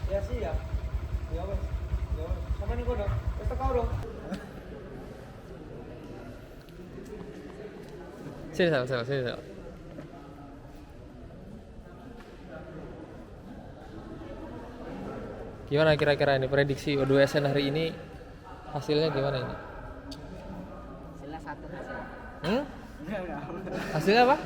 Ya siap. Ya wes. Ya wes. Sama nih kono. Wes teko dong. Sini Sal. Gimana kira-kira ini prediksi O2SN hari ini hasilnya gimana ini? Hasilnya satu hasil. Hmm? Hasilnya apa?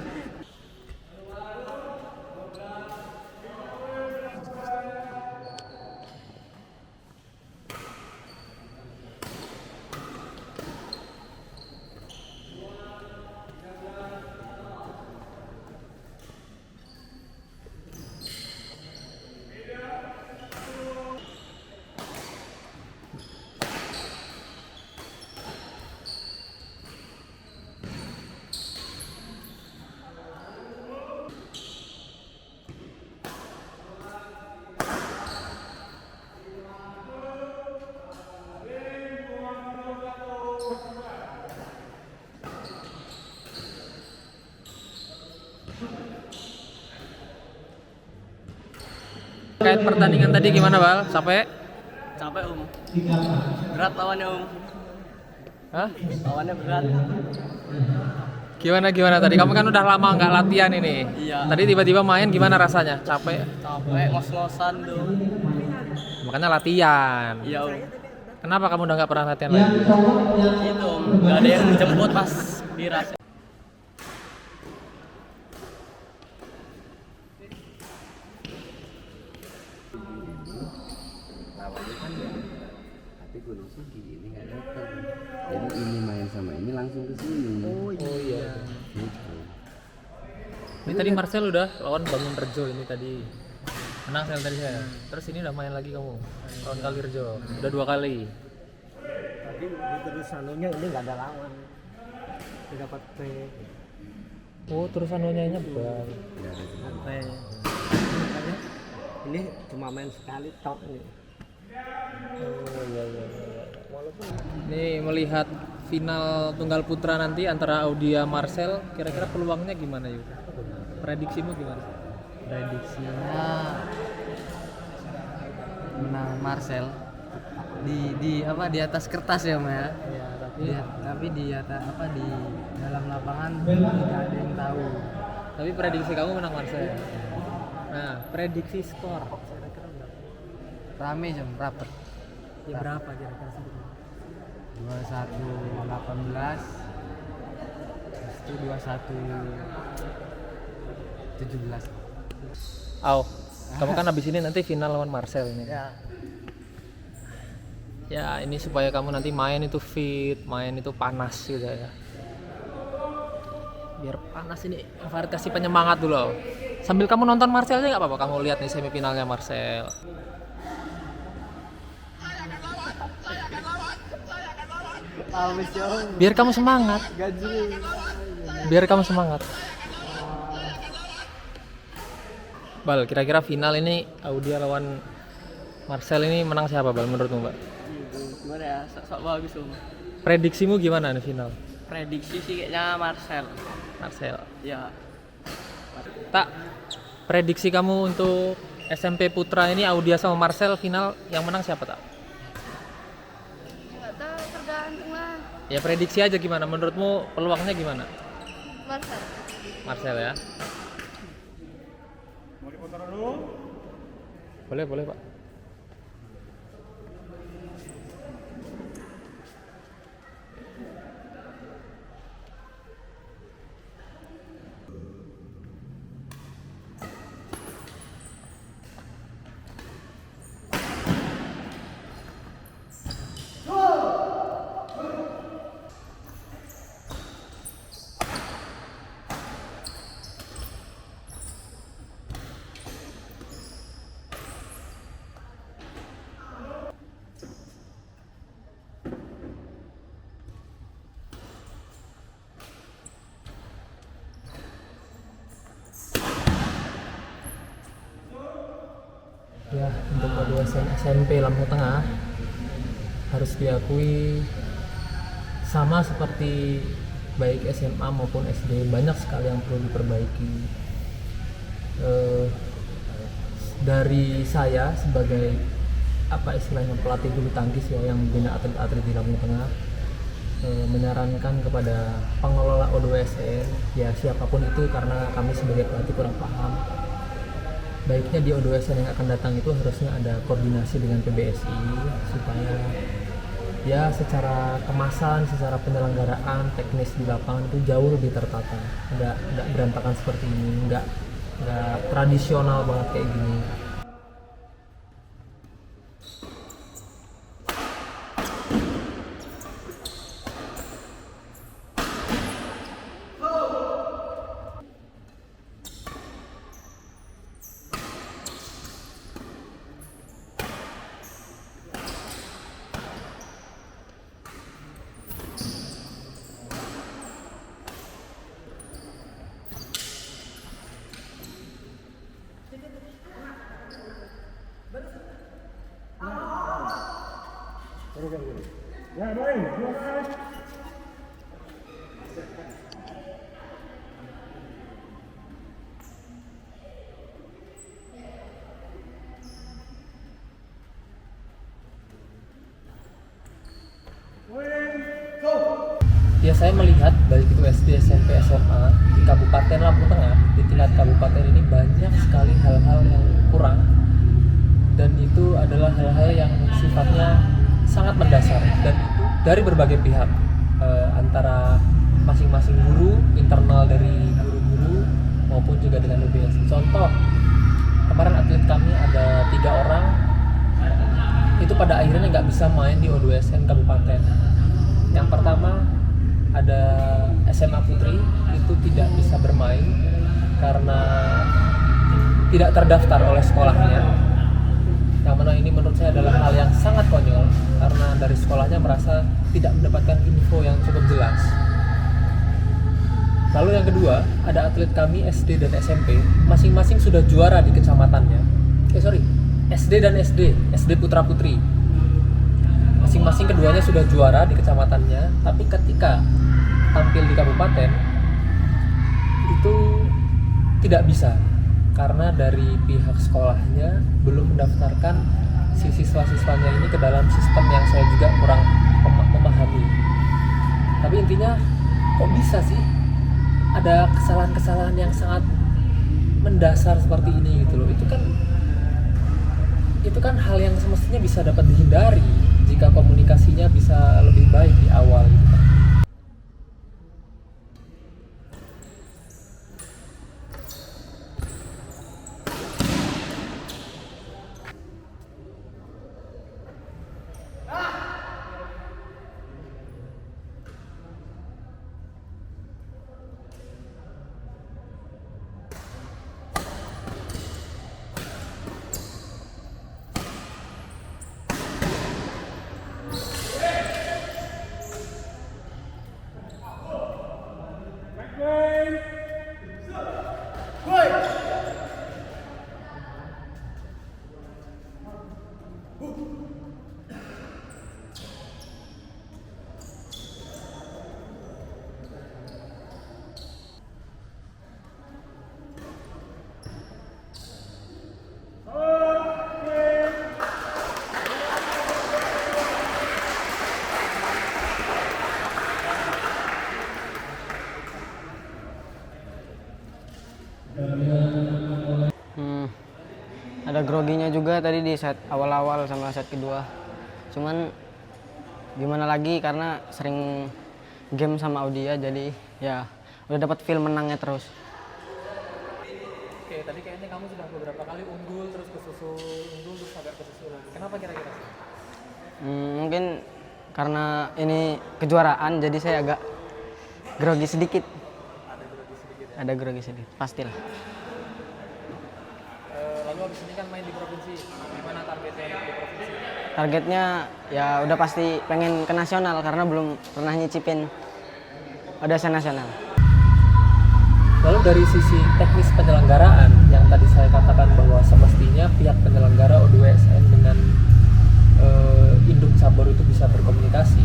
Terkait pertandingan tadi gimana Bal? Capek? Capek berat lawannya Hah? lawannya berat. Gimana tadi? Kamu kan udah lama nggak latihan ini. Iya. Tadi tiba-tiba main gimana rasanya? Capek? Ngos-ngosan tuh. Makanya latihan. Iya Kenapa kamu udah nggak pernah latihan lagi? itu nggak ada yang jemput pas diras. Lawannya kan ya, tapi Gunung Sugi ini nggak datang. Jadi ini main sama ini langsung ke sini. Oh iya. Gitu. Ini tadi Marcel udah lawan Bangun Rejo ini tadi. Menang saya tadi saya. Terus ini udah main lagi kamu. Lawan Kali Rejo. Udah 2 kali. Tadi terus anunya ini nggak ada lawan. Dia dapat P. Oh, terus anunya nyebar. Nggak ada sih. P. Makanya ini cuma main sekali tok ini. Oh iya. Walaupun ini melihat final tunggal putra nanti antara Audia Marcel, kira-kira peluangnya gimana yuk? Prediksimu gimana? Prediksinya menang Marcel di atas kertas ya Mas ya. Ya, Tapi di atas di dalam lapangan tidak ada yang tahu. tapi prediksi kamu menang Marcel. Nah, prediksi skor. Rame jam rapet. Ya berapa kira-kira sih? 21-18. Terus itu 21-17. Kamu kan abis ini nanti final lawan Marcel ini. Ya. Ya, ini supaya kamu nanti main itu fit, main itu panas gitu ya. Biar panas ini variasi penyemangat dulu. Sambil kamu nonton Marcel aja nggak apa-apa. Kamu lihat nih semifinalnya Marcel. Biar kamu semangat. Biar kamu semangat. Bal, kira-kira final ini Audia lawan Marcel ini menang siapa Bal menurutmu Mbak? Gimana ya? Sok bagus Prediksimu gimana nih final? Prediksi sih kayaknya Marcel. Marcel. Ya. Tak, prediksi kamu untuk SMP Putra ini Audia sama Marcel final yang menang siapa tak? Nggak tahu, tergantung lah. Ya prediksi aja gimana, menurutmu peluangnya gimana? Marcel. Marcel ya. Boleh Pak. Ya, untuk O2SN SMP Lampung Tengah harus diakui sama seperti baik SMA maupun SD banyak sekali yang perlu diperbaiki. Dari saya sebagai apa istilahnya pelatih bulu tangkis ya yang membina atlet-atlet di Lampung Tengah, menyarankan kepada pengelola O2SN ya siapapun itu, karena kami sebagai pelatih kurang paham, baiknya di O2SN yang akan datang itu harusnya ada koordinasi dengan PBSI supaya ya secara kemasan, secara penyelenggaraan teknis di lapangan itu jauh lebih tertata, nggak berantakan seperti ini, nggak tradisional banget kayak gini. Ya saya melihat baik itu SD, SMP, SMA di Kabupaten Lampung Tengah, di tingkat kabupaten ini banyak sekali hal-hal yang kurang, dan itu adalah hal-hal yang sifatnya sangat mendasar dan itu dari berbagai pihak, antara masing-masing guru, internal dari guru-guru maupun juga dengan PBSI. Contoh, kemarin atlet kami ada 3 orang itu pada akhirnya nggak bisa main di O2SN Kabupaten. Yang pertama ada SMA Putri itu tidak bisa bermain karena tidak terdaftar oleh sekolahnya, yang mana ini menurut saya adalah hal yang sangat konyol karena dari sekolahnya merasa tidak mendapatkan info yang cukup jelas. Lalu yang kedua, ada atlet kami SD dan SMP masing-masing sudah juara di kecamatannya. SD dan SD Putra Putri. Masing-masing keduanya sudah juara di kecamatannya, tapi ketika tampil di kabupaten itu tidak bisa karena dari pihak sekolahnya belum mendaftarkan si siswa-siswanya ini ke dalam sistem yang saya juga kurang memahami. Tapi intinya kok bisa sih ada kesalahan-kesalahan yang sangat mendasar seperti ini gitu loh. Itu kan hal yang semestinya bisa dapat dihindari jika komunikasinya bisa lebih baik di awal gitu kan. Ada groginya juga tadi di set awal-awal sama set kedua. Cuman gimana lagi karena sering game sama Audia jadi ya udah dapat feel menangnya terus. Oke, tadi kayaknya kamu sudah beberapa kali unggul terus kesusul, unggul terus agak kesusul. Kenapa kira-kira? Mungkin karena ini kejuaraan jadi saya agak grogi sedikit. Ada grogi sedikit, pastilah. Lalu habis ini kan main di provinsi, gimana targetnya di provinsi? Targetnya ya udah pasti pengen ke nasional karena belum pernah nyicipin O2SN nasional. Lalu dari sisi teknis penyelenggaraan yang tadi saya katakan bahwa semestinya pihak penyelenggara O2SN dengan Induk Cabur itu bisa berkomunikasi.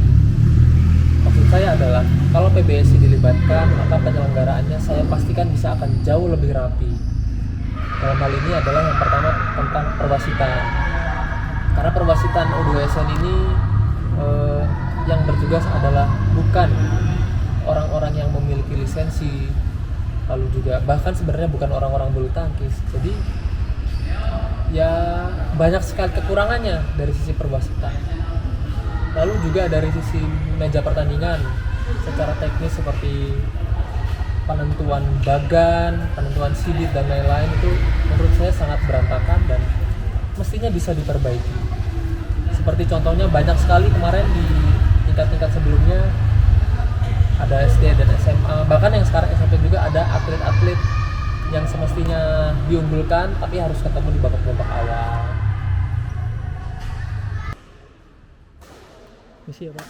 Maksud saya adalah kalau PBSI dilibatkan, maka penyelenggaraannya saya pastikan bisa akan jauh lebih rapi. Dalam hal ini adalah yang pertama tentang perwasitan. Karena perwasitan U2SN ini yang bertugas adalah bukan orang-orang yang memiliki lisensi, lalu juga bahkan sebenarnya bukan orang-orang bulu tangkis. Jadi ya banyak sekali kekurangannya dari sisi perwasitan. Lalu juga dari sisi meja pertandingan, secara teknis seperti penentuan bagan, penentuan sidit dan lain-lain itu menurut saya sangat berantakan dan mestinya bisa diperbaiki. Seperti contohnya banyak sekali kemarin di tingkat-tingkat sebelumnya ada SD dan SMA, bahkan yang sekarang SMP juga ada atlet-atlet yang semestinya diunggulkan tapi harus ketemu di babak-babak awal. Misi ya Pak?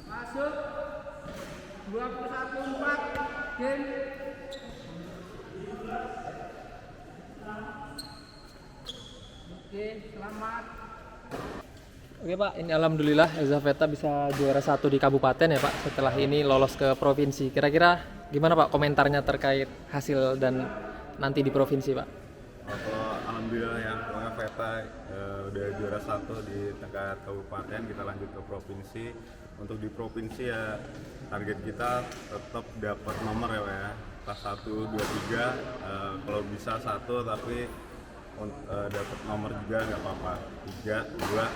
Masuk 21-4 game. Oke, selamat. Oke Pak, ini alhamdulillah Elzaveta bisa juara 1 di kabupaten ya Pak. Setelah ini lolos ke provinsi. Kira-kira gimana Pak komentarnya terkait hasil dan nanti di provinsi Pak? Alhamdulillah ya, pokoknya Veta udah juara 1 di tingkat kabupaten, kita lanjut ke provinsi. Untuk di provinsi ya target kita tetap dapat nomor ya Pak ya. Kelas 1, 2, 3, kalau bisa 1 tapi dapat nomor juga nggak apa-apa. 3, 2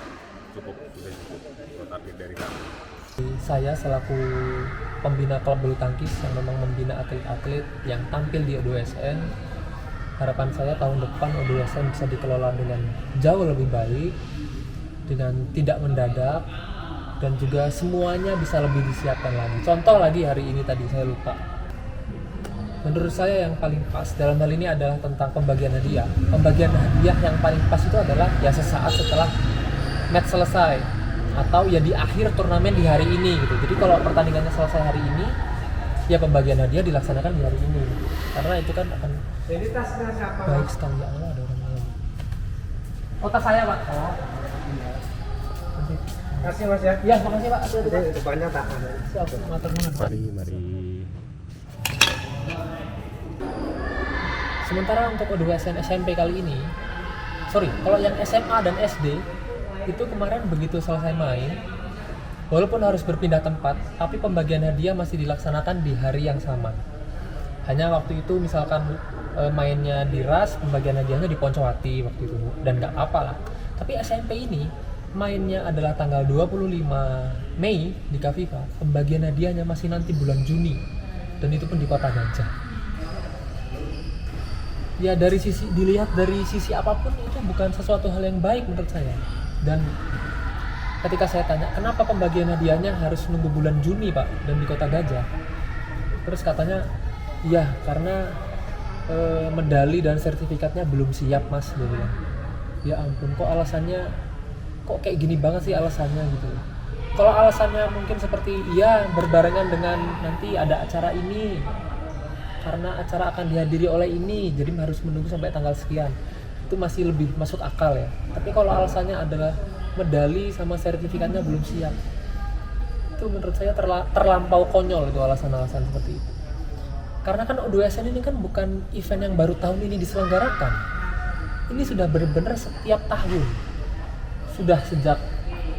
cukup, sudah cukup untuk target dari kami. Saya selaku pembina klub bulu tangkis yang memang membina atlet-atlet yang tampil di U2SN, harapan saya tahun depan U2SN bisa dikelola dengan jauh lebih baik, dengan tidak mendadak, dan juga semuanya bisa lebih disiapkan lagi. Contoh lagi hari ini tadi saya lupa. Menurut saya yang paling pas dalam hal ini adalah tentang pembagian hadiah. Pembagian hadiah yang paling pas itu adalah ya sesaat setelah match selesai atau ya di akhir turnamen di hari ini gitu. Jadi kalau pertandingannya selesai hari ini, ya pembagian hadiah dilaksanakan di hari ini. Karena itu kan akan Jadi tasnya siapa? baik sekali. Ya Allah, ada orang lain. Oh, tas saya Pak. Oh. Nanti. Kasih Mas ya. Ya, makasih Pak. Aduh, Pak. Depannya tak ada. Siap, matur nuwun Pak. Mari. Sementara untuk U2SN SMP kali ini, kalau yang SMA dan SD itu kemarin begitu selesai main, walaupun harus berpindah tempat, tapi pembagian hadiah masih dilaksanakan di hari yang sama. Hanya waktu itu misalkan mainnya di RAS, pembagian hadiahnya di Poncowati waktu itu, dan nggak apa-apa lah. Tapi SMP ini mainnya adalah tanggal 25 Mei di Kaviva, pembagian hadiahnya masih nanti bulan Juni, dan itu pun di Kota Gajah. Ya dilihat dari sisi apapun itu bukan sesuatu hal yang baik menurut saya. Dan ketika saya tanya kenapa pembagian hadiahnya harus nunggu bulan Juni Pak dan di Kota Gajah, terus katanya ya karena medali dan sertifikatnya belum siap Mas, dia bilang. Ya ampun, kok alasannya kok kayak gini banget sih alasannya gitu. Kalau alasannya mungkin seperti ya berbarengan dengan nanti ada acara ini, karena acara akan dihadiri oleh ini, jadi harus menunggu sampai tanggal sekian, itu masih lebih masuk akal ya. Tapi kalau alasannya adalah medali sama sertifikatnya belum siap, itu menurut saya terlampau konyol itu alasan-alasan seperti itu. Karena kan U2SN ini kan bukan event yang baru tahun ini diselenggarakan, ini sudah benar-benar setiap tahun, sudah sejak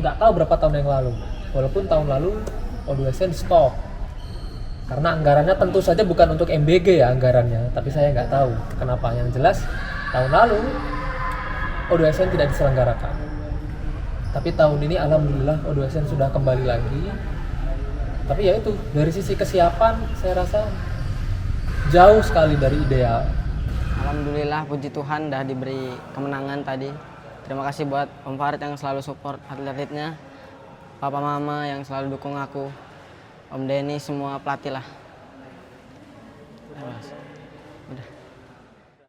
nggak tahu berapa tahun yang lalu. Walaupun tahun lalu U2SN stop karena anggarannya tentu saja bukan untuk MBG ya anggarannya, tapi saya nggak tahu kenapa. Yang jelas tahun lalu U2SN tidak diselenggarakan, tapi tahun ini alhamdulillah U2SN sudah kembali lagi. Tapi ya itu, dari sisi kesiapan saya rasa jauh sekali dari ideal. Alhamdulillah, puji Tuhan dah diberi kemenangan tadi. Terima kasih buat Om Farid yang selalu support atlet-atletnya, Papa Mama yang selalu dukung aku, Om Denny, semua pelatih lah. Udah.